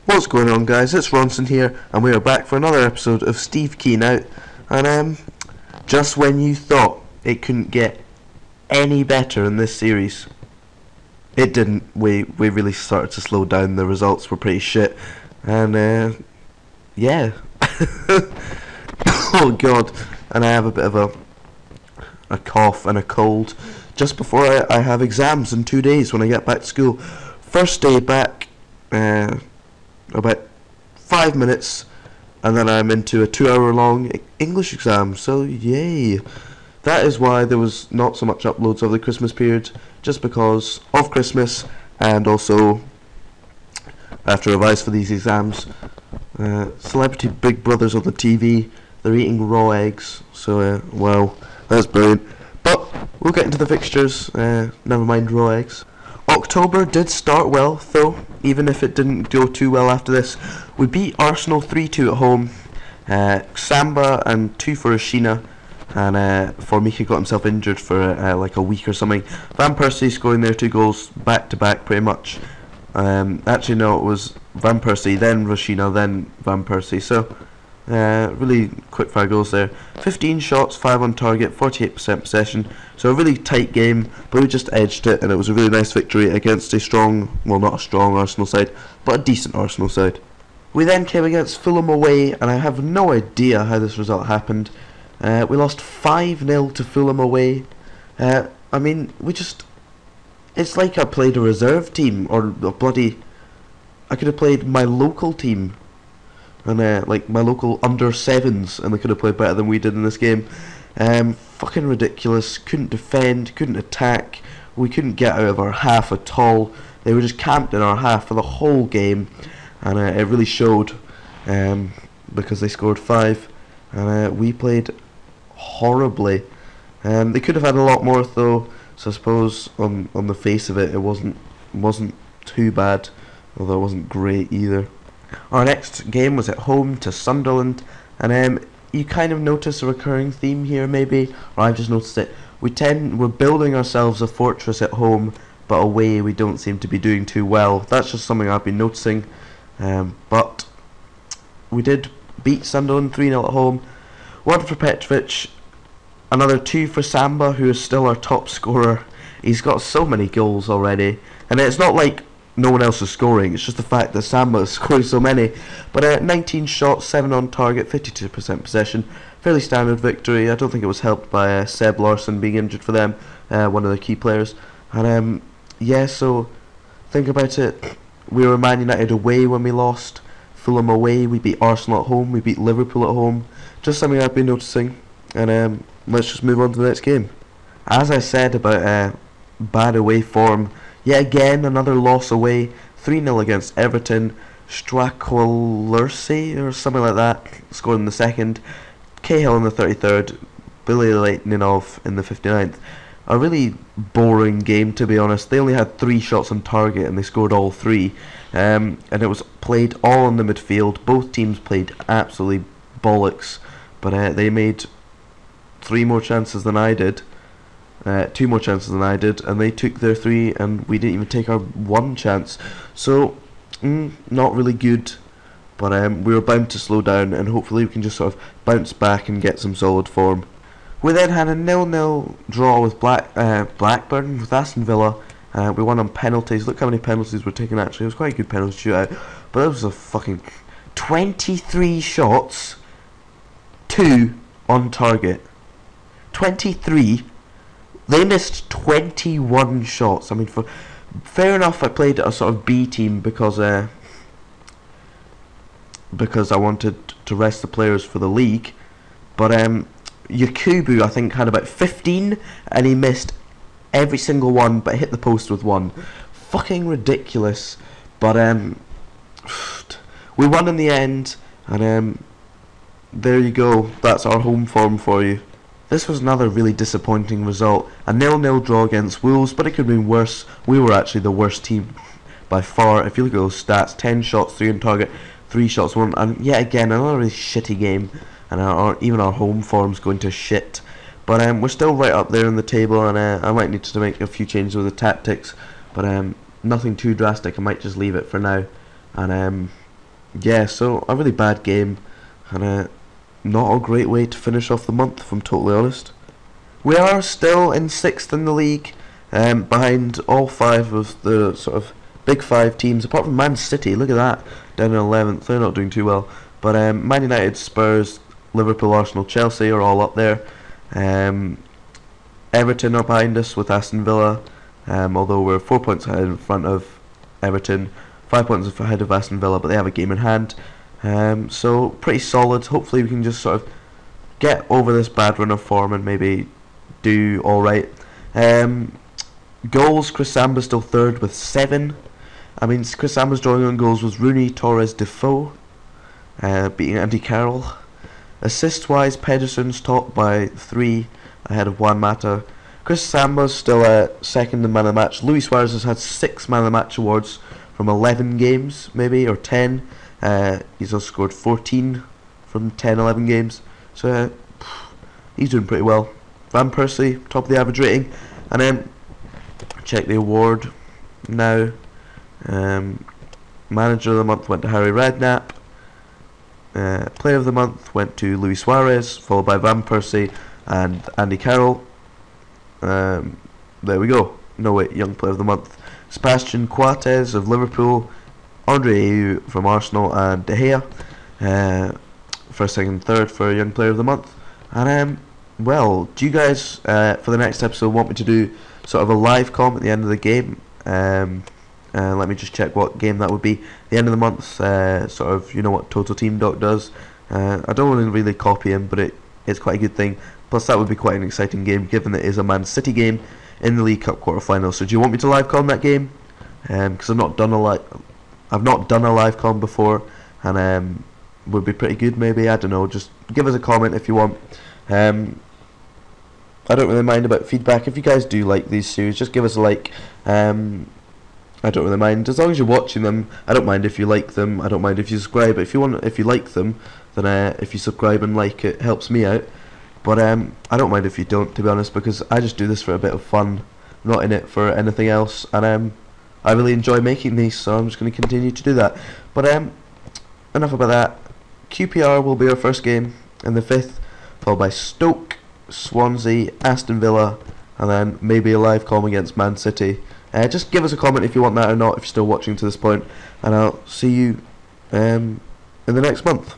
What's going on, guys? It's Ronson here, and we are back for another episode of Steve Kean Out. And just when you thought it couldn't get any better in this series, it didn't. We really started to slow down. The results were pretty shit, and yeah. Oh god, and I have a bit of a cough and a cold just before I have exams in 2 days when I get back to school. First day back, about 5 minutes, and then I'm into a 2-hour long English exam, so yay. That is why there was not so much uploads over the Christmas period, just because of Christmas, and also I have to revise for these exams. Celebrity Big Brother's on the TV, they're eating raw eggs, so wow, that's brilliant. But we'll get into the fixtures, never mind raw eggs. October did start well, though, even if it didn't go too well after this. We beat Arsenal 3-2 at home. Samba and 2 for Ashina, and Formica got himself injured for like a week or something. Van Persie scoring their 2 goals back to back pretty much. Actually no, it was Van Persie, then Rashina, then Van Persie, so really quick fire goals there. 15 shots, 5 on target, 48% possession, so a really tight game, but we just edged it, and it was a really nice victory against a strong, well, not a strong Arsenal side, but a decent Arsenal side. We then came against Fulham away, and I have no idea how this result happened. We lost 5-0 to Fulham away. I mean, it's like I played a reserve team, or I could have played my local team, and like my local under 7s, and they could have played better than we did in this game. Fucking ridiculous. Couldn't defend, couldn't attack, we couldn't get out of our half at all. They were just camped in our half for the whole game, and it really showed, because they scored 5, and we played horribly. They could have had a lot more though, so I suppose on the face of it, it wasn't too bad, although it wasn't great either. Our next game was at home to Sunderland, and you kind of notice a recurring theme here, maybe, or I've just noticed it. We're building ourselves a fortress at home, but away we don't seem to be doing too well. That's just something I've been noticing. But we did beat Sunderland 3-0 at home. 1 for Petrovic, another 2 for Samba, who is still our top scorer. He's got so many goals already, and it's not like no one else is scoring, it's just the fact that Samba is scoring so many. But 19 shots, 7 on target, 52% possession, fairly standard victory. I don't think it was helped by Seb Larsson being injured for them, one of the key players. And yeah, so think about it. We were Man United away when we lost, Fulham away, we beat Arsenal at home, we beat Liverpool at home. Just something I've been noticing, and let's just move on to the next game. As I said about bad away form, yet again another loss away, 3-0 against Everton. Strakolursi or something like that scored in the second, Cahill in the 33rd, Billy Leitninov in the 59th. A really boring game, to be honest. They only had 3 shots on target and they scored all 3, and it was played all in the midfield. Both teams played absolutely bollocks, but they made 3 more chances than I did. 2 more chances than I did, and they took their 3, and we didn't even take our 1 chance. So, not really good, but we were bound to slow down, and hopefully we can just sort of bounce back and get some solid form. We then had a 0-0 draw with Blackburn, with Aston Villa. We won on penalties. Look how many penalties were taken actually. It was quite a good penalty shootout, but it was a fucking 23 shots, 2 on target. 23. They missed 21 shots. I mean, fair enough, I played a sort of B team because I wanted to rest the players for the league. But Yakubu, I think, had about 15, and he missed every single one, but hit the post with 1. Fucking ridiculous. But we won in the end, and there you go. That's our home form for you. This was another really disappointing result. A 0-0 draw against Wolves, but it could have been worse. We were actually the worst team by far. If you look at those stats, 10 shots, 3 on target, 3 shots, 1. And yet again, another really shitty game. And even our home form's going to shit. But we're still right up there in the table, and I might need to make a few changes with the tactics. But nothing too drastic. I might just leave it for now. And yeah, so a really bad game, and not a great way to finish off the month, if I'm totally honest. We are still in 6th in the league, behind all 5 of the sort of big 5 teams, apart from Man City. Look at that, down in 11th. They're not doing too well. But Man United, Spurs, Liverpool, Arsenal, Chelsea are all up there. Everton are behind us with Aston Villa, although we're 4 points ahead in front of Everton, 5 points ahead of Aston Villa, but they have a game in hand. So pretty solid. Hopefully we can just sort of get over this bad run of form and maybe do alright. Goals, Chris Samba's still 3rd with 7. I mean, Chris Samba's drawing on goals was Rooney, Torres, Defoe, beating Andy Carroll. Assist-wise, Pedersen's top by 3, ahead of Juan Mata. Chris Samba's still 2nd in man of the match. Luis Suarez has had 6 man of the match awards from 11 games, maybe, or 10. He's also scored 14 from 10, 11 games. So he's doing pretty well. Van Persie, top of the average rating. And then, check the award now. Manager of the month went to Harry Redknapp. Player of the month went to Luis Suarez, followed by Van Persie and Andy Carroll. There we go. No wait, young player of the month. Sebastian Coates of Liverpool, Andre Ayew from Arsenal, and De Gea. First, second, third for young player of the month. And well, do you guys for the next episode want me to do sort of a live com at the end of the game? Let me just check what game that would be. The end of the month, sort of, you know what Total Team Doc does. I don't want to really copy him, but it's quite a good thing. Plus, that would be quite an exciting game, given it is a Man City game in the League Cup quarter-final. So, do you want me to live com that game? Because I've not done a live com before, and would be pretty good. Maybe, I don't know. Just give us a comment if you want. I don't really mind about feedback. If you guys do like these series, just give us a like. I don't really mind, as long as you're watching them. I don't mind if you like them. I don't mind if you subscribe. If you like them, then if you subscribe and like it, helps me out. But I don't mind if you don't, to be honest, because I just do this for a bit of fun, not in it for anything else. And I really enjoy making these, so I'm just going to continue to do that. But enough about that. QPR will be our first game in the 5th, followed by Stoke, Swansea, Aston Villa, and then maybe a live com against Man City. Just give us a comment if you want that or not, if you're still watching to this point, and I'll see you in the next month.